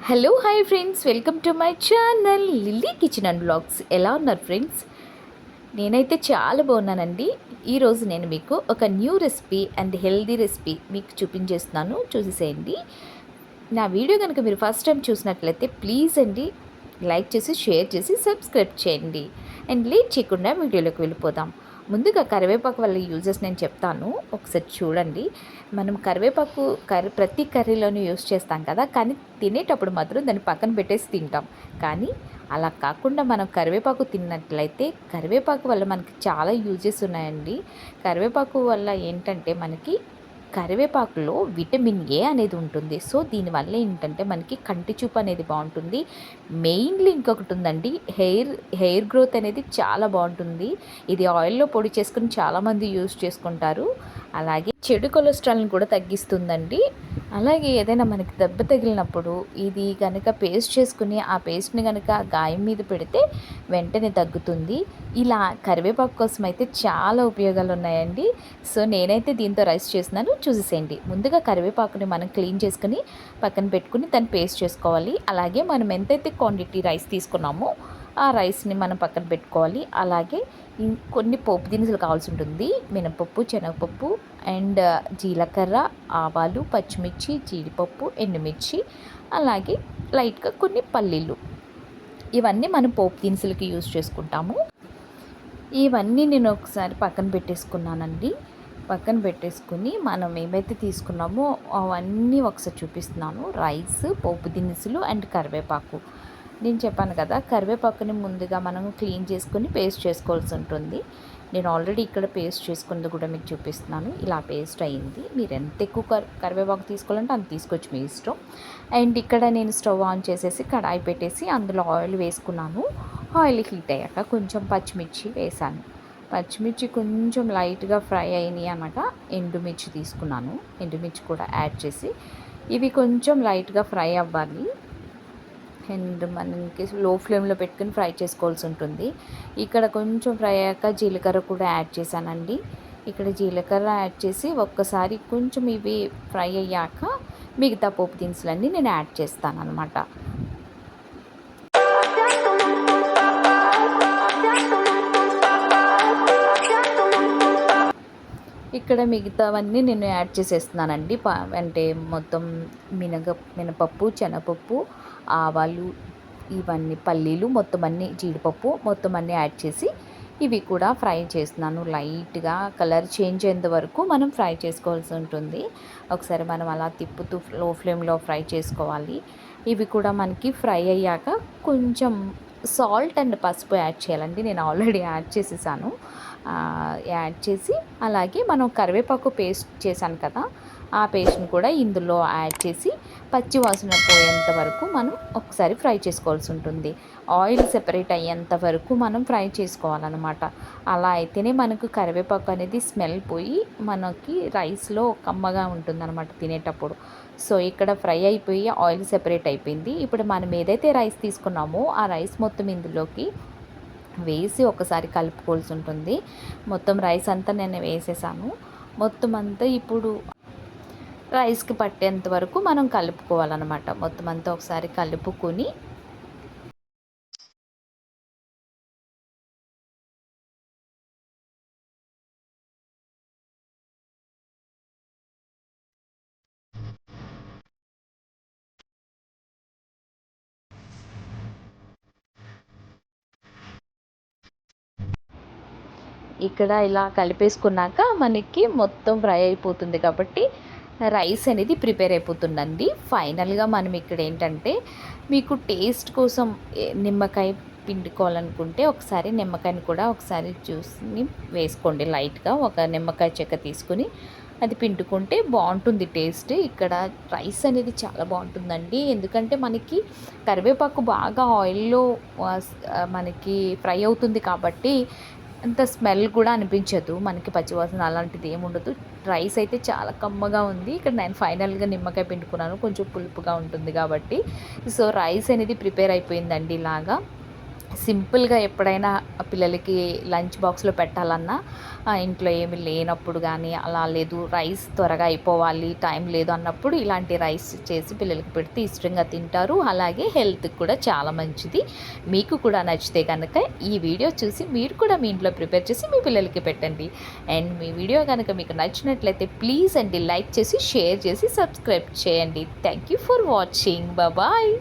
Hello hi friends, welcome to my channel Lilly kitchen and blogs. ఎలా ఉన్నారు friends? నేనైతే చాలా బాగున్నానండి. ఈరోజు నేను మీకు ఒక new recipe and healthy recipe మీకు చూపించేస్తున్నాను, చూసేసేయండి. నా వీడియో కనుక మీరు ఫస్ట్ టైం చూసినట్లయితే ప్లీజ్ అండి లైక్ చేసి, షేర్ చేసి, సబ్స్క్రైబ్ చేయండి. అండ్ లేట్ చేయకుండా వీడియోలోకి వెళ్ళిపోదాం. ముందుగా కరివేపాకు వల్ల యూజెస్ నేను చెప్తాను, ఒకసారి చూడండి. మనం కరివేపాకు ప్రతి కర్రీలోనూ యూజ్ చేస్తాం కదా, కానీ తినేటప్పుడు మాత్రం దాన్ని పక్కన పెట్టేసి తింటాం. కానీ అలా కాకుండా మనం కరివేపాకు తిన్నట్లయితే కరివేపాకు వల్ల మనకి చాలా యూజెస్ ఉన్నాయండి. కరివేపాకు వల్ల ఏంటంటే మనకి కరివేపాకులో విటమిన్ ఏ అనేది ఉంటుంది. సో దీనివల్ల ఏంటంటే మనకి కంటి చూపు అనేది బాగుంటుంది. మెయిన్లీ ఇంకొకటి ఉందండి, హెయిర్ గ్రోత్ అనేది చాలా బాగుంటుంది. ఇది ఆయిల్లో పొడి చేసుకుని చాలామంది యూజ్ చేసుకుంటారు. అలాగే చెడు కొలెస్ట్రాల్ని కూడా తగ్గిస్తుందండి. అలాగే ఏదైనా మనకి దెబ్బ తగిలినప్పుడు ఇది కనుక పేస్ట్ చేసుకుని ఆ పేస్ట్ని కనుక గాయం మీద పెడితే వెంటనే తగ్గుతుంది. ఇలా కరివేపాకు కోసం అయితే చాలా ఉపయోగాలు ఉన్నాయండి. సో నేనైతే దీంతో రైస్ చేస్తున్నాను, చూసేసేయండి. ముందుగా కరివేపాకుని మనం క్లీన్ చేసుకుని పక్కన పెట్టుకుని దాన్ని పేస్ట్ చేసుకోవాలి. అలాగే మనం ఎంతైతే క్వాంటిటీ రైస్ తీసుకున్నామో ఆ రైస్ని మనం పక్కన పెట్టుకోవాలి. అలాగే కొన్ని పోపు దినుసులు కావాల్సి ఉంటుంది. మినపప్పు, శనగపప్పు అండ్ జీలకర్ర, ఆవాలు, పచ్చిమిర్చి, జీడిపప్పు, ఎండుమిర్చి, అలాగే లైట్గా కొన్ని పల్లీలు. ఇవన్నీ మనం పోపు దినుసులకి యూజ్ చేసుకుంటాము. ఇవన్నీ నేను ఒకసారి పక్కన పెట్టేసుకున్నానండి. పక్కన పెట్టేసుకుని మనం ఏమైతే తీసుకున్నామో అవన్నీ ఒకసారి చూపిస్తున్నాను. రైస్, పోపు దినుసులు అండ్ కరివేపాకు. నేను చెప్పాను కదా, కరివేపాకుని ముందుగా మనం క్లీన్ చేసుకుని పేస్ట్ చేసుకోవాల్సి ఉంటుంది. నేను ఆల్రెడీ ఇక్కడ పేస్ట్ చేసుకున్నది కూడా మీకు చూపిస్తున్నాను. ఇలా పేస్ట్ అయ్యింది. మీరు ఎంత ఎక్కువ కరివేపాకు తీసుకోవాలంటే అంత తీసుకోవచ్చు, మీ ఇష్టం. అండ్ ఇక్కడ నేను స్టవ్ ఆన్ చేసేసి కడాయి పెట్టేసి అందులో ఆయిల్ వేసుకున్నాను. ఆయిల్ హీట్ అయ్యాక కొంచెం పచ్చిమిర్చి వేసాను. పచ్చిమిర్చి కొంచెం లైట్గా ఫ్రై అయినాయి అన్నమాట. ఎండుమిర్చి తీసుకున్నాను. ఎండుమిర్చి కూడా యాడ్ చేసి ఇవి కొంచెం లైట్గా ఫ్రై అవ్వాలి. అండ్ మనకి లో ఫ్లేమ్లో పెట్టుకుని ఫ్రై చేసుకోవాల్సి ఉంటుంది. ఇక్కడ కొంచెం ఫ్రై అయ్యాక జీలకర్ర కూడా యాడ్ చేశానండి. ఇక్కడ జీలకర్ర యాడ్ చేసి ఒక్కసారి కొంచెం ఇవి ఫ్రై అయ్యాక మిగతా పోపు దినుసులన్నీ నేను యాడ్ చేస్తాను అనమాట. ఇక్కడ మిగతావన్నీ నేను యాడ్ చేసేస్తున్నానండి. అంటే మొత్తం మినపప్పు, శనగపప్పు, ఆవాలు, ఇవన్నీ పల్లీలు, మొత్తం అన్నీ, జీడిపప్పు మొత్తం అన్నీ యాడ్ చేసి ఇవి కూడా ఫ్రై చేస్తున్నాను. లైట్గా కలర్ చేంజ్ అయ్యేంత వరకు మనం ఫ్రై చేసుకోవాల్సి ఉంటుంది. ఒకసారి మనం అలా తిప్పుతూ లో ఫ్లేమ్లో ఫ్రై చేసుకోవాలి. ఇవి కూడా మనకి ఫ్రై అయ్యాక కొంచెం సాల్ట్ అండ్ పసుపు యాడ్ చేయాలండి. నేను ఆల్రెడీ యాడ్ చేసేసాను. యాడ్ చేసి అలాగే మనం కరివేపాకు పేస్ట్ చేశాను కదా, ఆ పేస్ట్ని కూడా ఇందులో యాడ్ చేసి పచ్చి వాసన పోయేంత వరకు మనం ఒకసారి ఫ్రై చేసుకోవాల్సి ఉంటుంది. ఆయిల్ సెపరేట్ అయ్యేంత వరకు మనం ఫ్రై చేసుకోవాలన్నమాట. అలా అయితేనే మనకు కరివేపాకు అనేది స్మెల్ పోయి మనకి రైస్లో కమ్మగా ఉంటుందన్నమాట తినేటప్పుడు. సో ఇక్కడ ఫ్రై అయిపోయి ఆయిల్ సెపరేట్ అయిపోయింది. ఇప్పుడు మనం ఏదైతే రైస్ తీసుకున్నామో ఆ రైస్ మొత్తం ఇందులోకి వేసి ఒకసారి కలుపుకోవాల్సి ఉంటుంది. మొత్తం రైస్ అంతా నేను వేసేసాను. మొత్తం అంతా ఇప్పుడు రైస్కి పట్టేంత వరకు మనం కలుపుకోవాలన్నమాట. మొత్తం అంతా ఒకసారి కలుపుకొని ఇక్కడ ఇలా కలిపేసుకున్నాక మనకి మొత్తం ఫ్రై అయిపోతుంది కాబట్టి రైస్ అనేది ప్రిపేర్ అయిపోతుందండి. ఫైనల్గా మనం ఇక్కడ ఏంటంటే మీకు టేస్ట్ కోసం నిమ్మకాయ పిండుకోవాలనుకుంటే ఒకసారి నిమ్మకాయని కూడా ఒకసారి చూసి వేసుకోండి. లైట్గా ఒక నిమ్మకాయ చెక్క తీసుకుని అది పిండుకుంటే బాగుంటుంది టేస్ట్. ఇక్కడ రైస్ అనేది చాలా బాగుంటుందండి. ఎందుకంటే మనకి కరివేపాకు బాగా ఆయిల్లో మనకి ఫ్రై అవుతుంది కాబట్టి అంత స్మెల్ కూడా అనిపించదు మనకి, పచ్చివాసన అలాంటిది ఏముండదు. రైస్ అయితే చాలా కమ్మగా ఉంది. ఇక్కడ నేను ఫైనల్గా నిమ్మకాయ పిండుకున్నాను, కొంచెం పులుపుగా ఉంటుంది కాబట్టి. సో రైస్ అనేది ప్రిపేర్ అయిపోయిందండి. ఇలాగా సింపుల్గా ఎప్పుడైనా పిల్లలకి లంచ్ బాక్స్లో పెట్టాలన్నా ఇంట్లో ఏమి లేనప్పుడు కానీ అలా లేదు రైస్ త్వరగా అయిపోవాలి టైం లేదు అన్నప్పుడు ఇలాంటి రైస్ చేసి పిల్లలకి పెడితే ఇష్టంగా తింటారు. అలాగే హెల్త్కి కూడా చాలా మంచిది. మీకు కూడా నచ్చితే కనుక ఈ వీడియో చూసి మీరు కూడా మీ ఇంట్లో ప్రిపేర్ చేసి మీ పిల్లలకి పెట్టండి. అండ్ మీ వీడియో కనుక మీకు నచ్చినట్లయితే ప్లీజ్ అండి లైక్ చేసి షేర్ చేసి సబ్స్క్రైబ్ చేయండి. Thank you for watching. Bye.